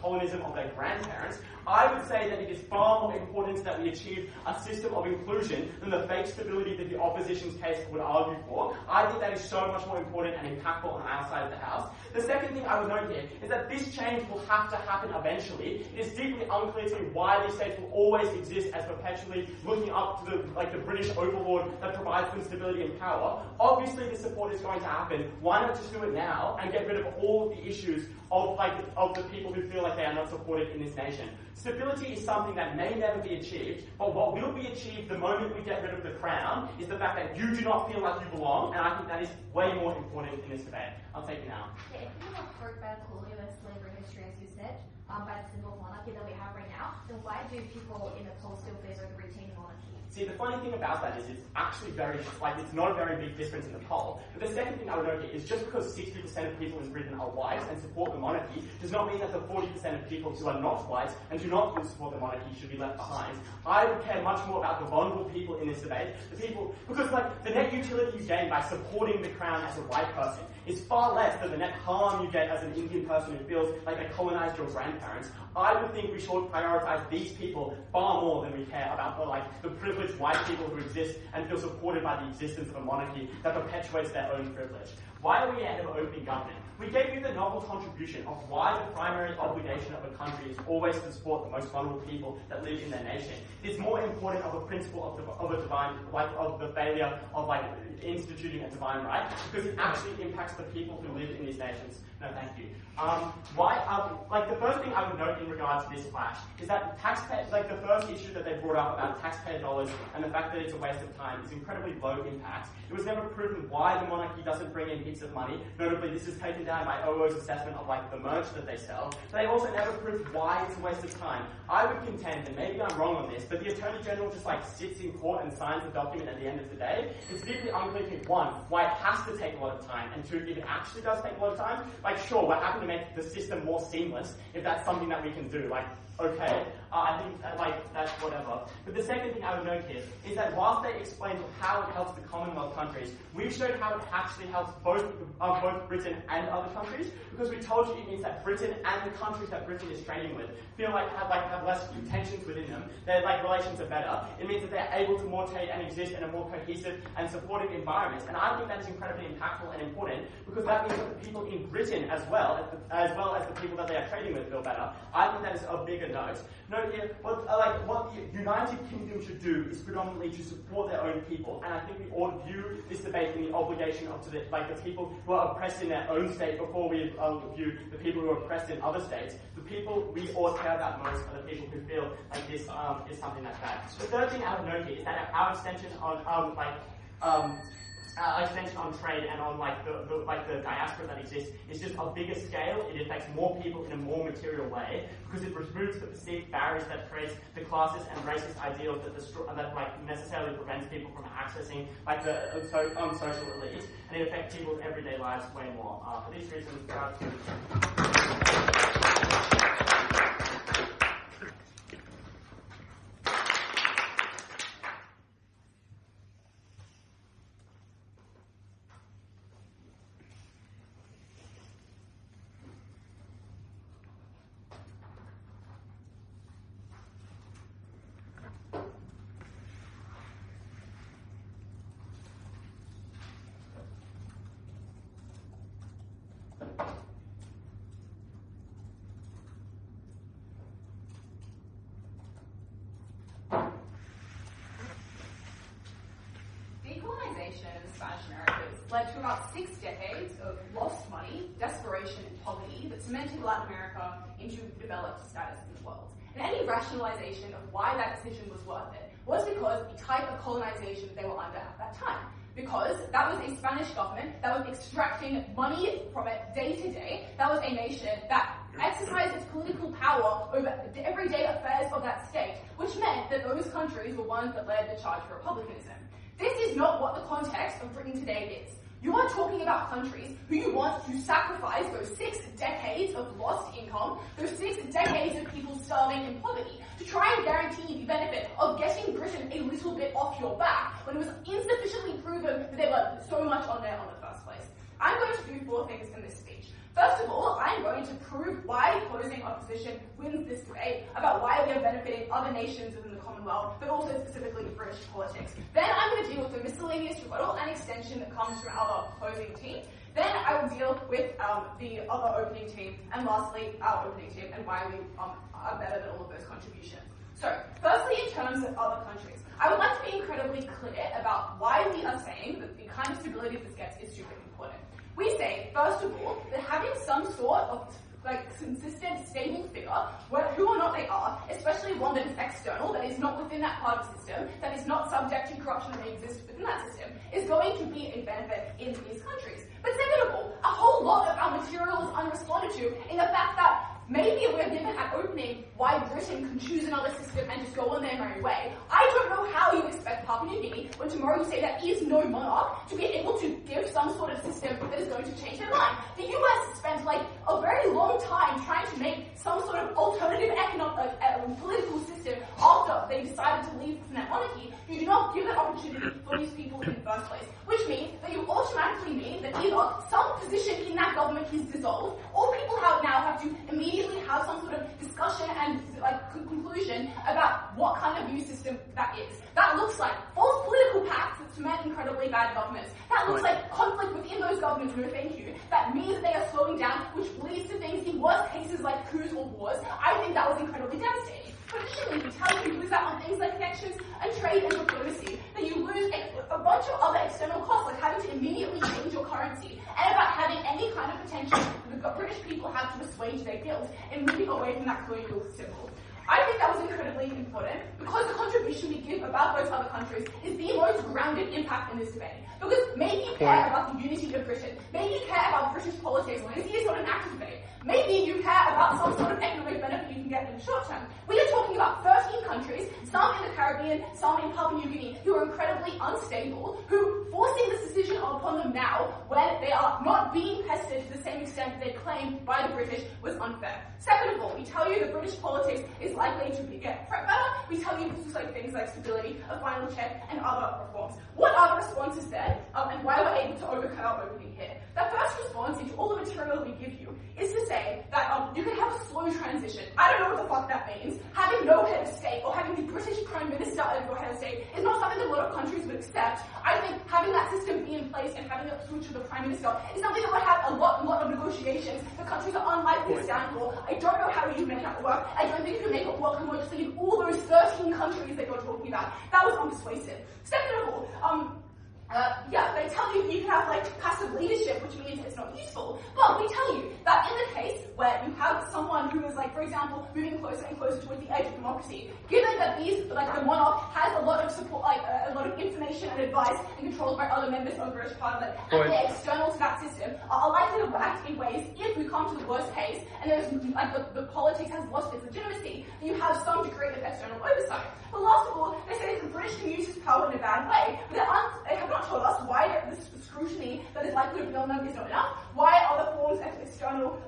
colonism of their grandparents. I would say that it is far more important that we achieve a system of inclusion than the fake stability that the opposition's case would argue for. I think that is so much more important and impactful on our side of the house. The second thing I would note here is that this change will have to happen eventually. It is deeply unclear to me why these states will always exist as perpetually looking up to the British overlord that provides them stability and power. Obviously, the support is going to happen. Why not just do it now and get rid of all of the issues of the people who feel like they are not supported in this nation? Stability is something that may never be achieved, but what will be achieved the moment we get rid of the crown is the fact that you do not feel like you belong, and I think that is way more important in this debate. I'll take it now. Yeah, if we have heard about colonial and slavery history, as you said, by the symbol of monarchy that we have right now, then why do people in the poll still favor the retained monarchy? See, the funny thing about that is it's actually it's not a very big difference in the poll. But the second thing I would note here is just because 60% of people in Britain are white and support the monarchy does not mean that the 40% of people who are not white and do not support the monarchy should be left behind. I would care much more about the vulnerable people in this debate, because the net utility you gain by supporting the crown as a white person is far less than the net harm you get as an Indian person who feels like they colonized your grandparents. I would think we should prioritize these people far more than we care about the privileged white people who exist and feel supported by the existence of a monarchy that perpetuates their own privilege. Why are we ahead of opening government? We gave you the novel contribution of why the primary obligation of a country is always to support the most vulnerable people that live in their nation. It's more important of a principle of a divine, like of the failure of like instituting a divine right, because it actually impacts the people who live in these nations. No, thank you. Like the first thing I would note in regard to this clash is that taxpayer, like the first issue that they brought up about taxpayer dollars and the fact that it's a waste of time is incredibly low impact. It was never proven why the monarchy doesn't bring in heaps of money. Notably, this is taken down by OO's assessment of like the merch that they sell. But they also never proved why it's a waste of time. I would contend, and maybe I'm wrong on this, but the Attorney General just like sits in court and signs the document at the end of the day. It's deeply unclear to one, why it has to take a lot of time, and two, if it actually does take a lot of time, like sure, we're happy to make the system more seamless if that's something that we can do. Like, okay, I think that's whatever. But the second thing I would note here is that whilst they explained how it helps the Commonwealth countries, we've showed how it actually helps both Britain and other countries, because we told you it means that Britain and the countries that Britain is trading with feel like have less tensions within them. Their relations are better. It means that they're able to more trade and exist in a more cohesive and supportive environment. And I think that is incredibly impactful and important, because that means that the people in Britain as well as the people that they are trading with feel better. I think that is a bigger note. Note here, what the United Kingdom should do is predominantly to support their own people, and I think we ought to view this debate in the obligation of the people who are oppressed in their own state before we view the people who are oppressed in other states. The people we ought to care about most are the people who feel like this is something that's bad. The third thing I would note here is that our extension on trade and on the diaspora that exists is just a bigger scale. It affects more people in a more material way, because it removes the perceived barriers that creates the classist and racist ideals that necessarily prevents people from accessing the social elites, and it affects people's everyday lives way more. For these reasons, led to about 6 decades of lost money, desperation and poverty that cemented Latin America into developed status in the world. And any rationalization of why that decision was worth it was because the type of colonization they were under at that time. Because that was a Spanish government that was extracting money from it day to day. That was a nation that exercised its political power over the everyday affairs of that state, which meant that those countries were ones that led the charge for republicanism. This is not what the context of Britain today is. You are talking about countries who you want to sacrifice those 6 decades of lost income, those 6 decades of people starving in poverty, to try and guarantee the benefit of getting Britain a little bit off your back when it was insufficiently proven that they were so much on there in the first place. I'm going to do 4 things in this speech. First of all, I'm going to prove why opposing opposition wins this debate about why we are benefiting other nations within the Commonwealth, but also specifically British politics. Then I'm going to deal with the miscellaneous rebuttal and extension that comes from our opposing team. Then I will deal with the other opening team, and lastly, our opening team, and why we are better than all of those contributions. So, firstly, in terms of other countries, I would like to be incredibly clear about why we are saying that the kind of stability this gets is super important. We say, first of all, that having some sort of consistent, stable figure, who or not they are, especially one that is external, that is not within that part of the system, that is not subject to corruption that may exist within that system, is going to be a benefit in these countries. But second of all, a whole lot of our material is unresponded to in the fact that maybe we're given at opening why Britain can choose another system and just go on their merry way. I don't know how you expect Papua New Guinea, when tomorrow you say there is no monarch, to be able to give some sort of system that is going to change their mind. The US spent a very long time trying to make some sort of alternative political system after they decided to leave from that monarchy. You do not give that opportunity for these people in the first place, which means that you automatically mean that either some position in that government is dissolved, or people now have to immediately have some sort of discussion and conclusion about what kind of new system that is. That looks like false political pacts that cement incredibly bad governments. That looks like conflict within those governments, no thank you. That means that they are slowing down, which leads to things in worst cases like coups or wars. I think that was incredibly devastating. But additionally, we tell you lose out on things like connections and trade and diplomacy, that you lose a bunch of other external costs, like having to immediately change your currency, and about having any kind of potential that the British people have to assuage their guilt in moving away from that colonial symbol. I think that was incredibly important because the contribution we give about those other countries is the most grounded impact in this debate. Because maybe you care about the unity of Britain, maybe you care about British politics, this is not an active debate. Maybe you care about some sort of economic benefit you can get in the short term. We are talking about 13 countries, some in the Caribbean, some in Papua New Guinea, who are incredibly unstable, who forcing this decision upon them now when they are not being tested to the same extent they claimed by the British was unfair. Second of all, we tell you that British politics is likely to get better. We tell you this is like things like stability, a final check, and other reforms. What are the responses there, and why we're able to overcome our opening here? The first response into all the material we give you is to say that you can have a slow transition. I don't know what the fuck that means. Having no head of state or having the British Prime Minister as your head of state is not something that a lot of countries would accept. I think having that system be in place and having a switch to the Prime Minister is something that would have a lot of negotiations that countries are unlikely to stand for. I don't know how you make that work. I don't think you can make it work homogeneously in all those 13 countries that you're talking about. That was unpersuasive. Second of all, they tell you you can have like passive leadership, which means it's not useful. But we tell you that in the case where you have someone who is like, for example, moving closer and closer towards the edge of democracy, given that the monarch has a lot of support, a lot of information and advice and controlled by other members of the British Parliament, and they're external to that system, are likely to act in ways, if we come to the worst case, and there's the politics has lost its legitimacy, you have some degree of external oversight. But last of all, they say that the British can use this power in a bad way, but they have not told us why the scrutiny that is likely to be on them is not enough, why other forms of external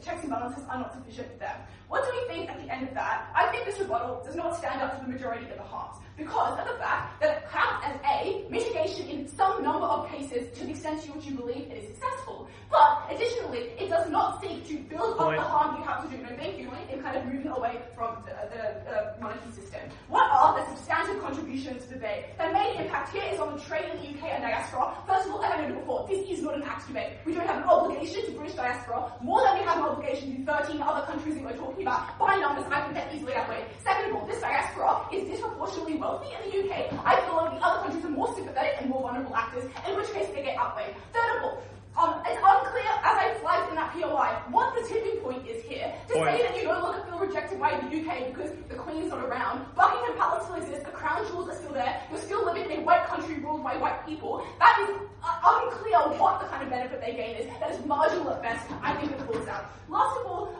checks and balances are not sufficient for them. What do we think at the end of that? I think this rebuttal does not stand up to the majority of the harms, because of the fact that it counts as a mitigation in some number of cases to the extent to which you believe it is successful. But additionally, it does not seek to build up the harm you have to do, no thank you, in kind of moving away from the monarchy system. What are the substantive contributions to the debate? The main impact here is on the trade in the UK and diaspora. First of all, as I noted before, this is not an act debate. We don't have an obligation to British diaspora more than we have an obligation to 13 other countries that we're talking about. By numbers, I can get easily outweighed. Second of all, this diaspora is disproportionately wealthy in the UK. I feel like the other countries are more sympathetic and more vulnerable actors, in which case they get outweighed. Third of all, it's unclear, as I flagged in that POI, what the tipping point is here. To say that you no longer feel rejected by the UK because the Queen's not around, Buckingham Palace still exists, the crown jewels are still there, you're still living in a white country ruled by white people. That is unclear what the kind of benefit they gain is. That is marginal at best. I think it falls out. Last of all,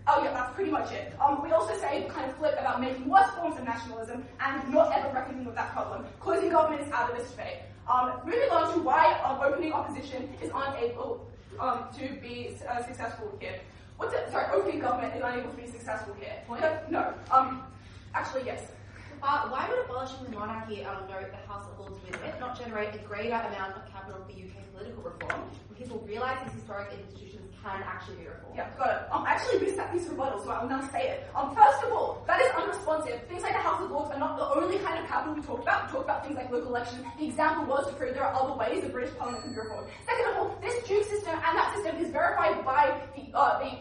that's pretty much it. We also say the kind of flip about making worse forms of nationalism and not ever reckoning with that problem. Closing government is out of this debate. Moving on to why opening opposition is unable to be successful here. Opening government is unable to be successful here. No. Actually, yes. Why would abolishing the monarchy, note the House of Lords with it, not generate a greater amount of capital for UK political reform when people realise these historic institutions can actually be reformed? Yeah, got it. I actually missed that piece of rebuttal, so I'll now say it. First of all, that is unresponsive. Things like the House of Lords are not the only kind of capital we talked about. We talked about things like local elections. The example was to prove there are other ways the British Parliament can be reformed. Second of all, this Duke system and that system is verified by the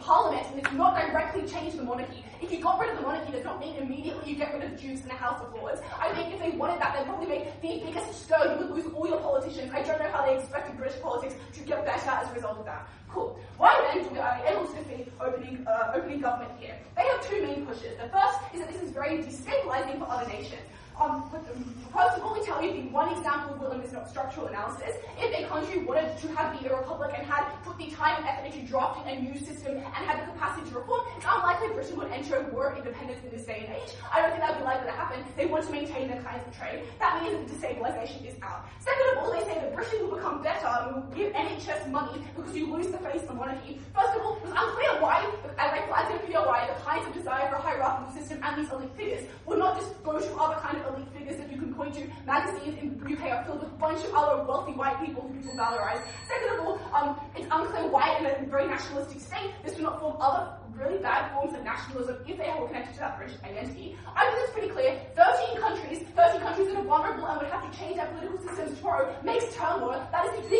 Parliament, and it's not directly changed the monarchy. If you got rid of the monarchy, does not mean immediately you get rid of the Dukes and the House of Lords. I think if they wanted that, they'd probably make the biggest stir. You would lose all your politicians. I don't know how they expected British politics to get better as a result of that. Cool. Why then do we are able to defeat opening government here? They have two main pushes. The first is that this is very destabilizing for other nations. First of all, we tell you the one example of Willem is not structural analysis. If a country wanted to have be a republic and had put the time and effort into drafting a new system and had the capacity to reform, it's unlikely Britain would enter a war of independence in this day and age. I don't think that would be likely to happen. They want to maintain their kinds of trade. That means that the destabilization is out. Second of all, they say that Britain will become better and will give NHS money because you lose the face of monarchy. First of all, it was unclear why, as I flagged in POI, the kinds of desire for a hierarchical system and these elite figures would not just go to other kind of elite figures that you can point to. Magazines in the UK are filled with a bunch of other wealthy white people who people valorize. Second of all, it's unclear why in a very nationalistic state this would not form other really bad forms of nationalism if they were connected to that British identity. I think it's pretty clear. 13 countries that are vulnerable and would have to change their political system makes turmoil that is